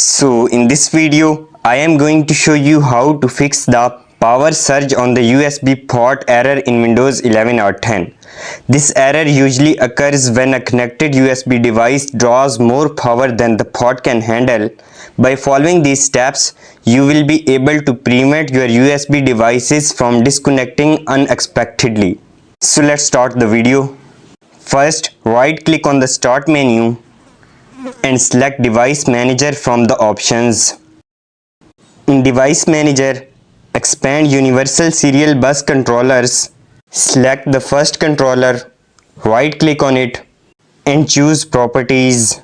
So in this video, I am going to show you how to fix the power surge on the USB port error in Windows 11 or 10. This error usually occurs when a connected USB device draws more power than the port can handle. By following these steps, you will be able to prevent your USB devices from disconnecting unexpectedly. So let's start the video. First, right click on the Start menu and select Device Manager from the options. In Device Manager, expand Universal Serial Bus Controllers. Select the first controller, right click on it and choose Properties.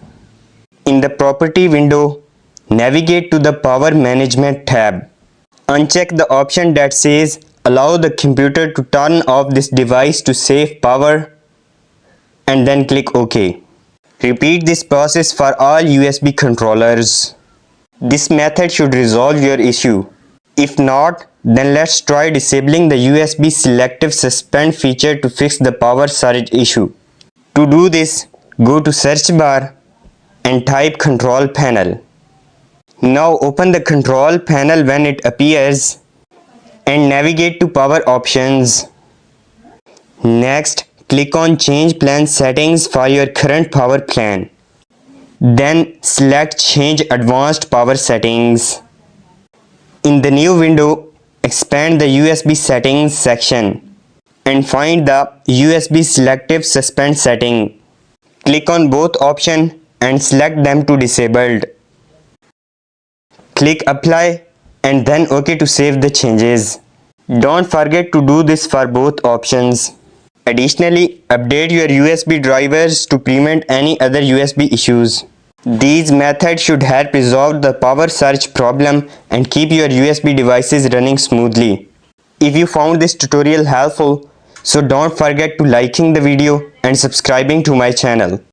In the Property window, navigate to the Power Management tab. Uncheck the option that says Allow the computer to turn off this device to save power and then click OK. Repeat this process for all USB controllers. This method should resolve your issue. If not, then let's try disabling the USB Selective Suspend feature to fix the power surge issue. To do this, go to search bar and type Control Panel. Now open the Control Panel when it appears and navigate to Power Options. Next, click on Change Plan Settings for your current power plan. Then select Change Advanced Power Settings. In the new window, expand the USB Settings section and find the USB Selective Suspend setting. Click on both options and select them to disabled. Click Apply and then OK to save the changes. Don't forget to do this for both options. Additionally, update your USB drivers to prevent any other USB issues. These methods should help resolve the power surge problem and keep your USB devices running smoothly. If you found this tutorial helpful, so don't forget to liking the video and subscribing to my channel.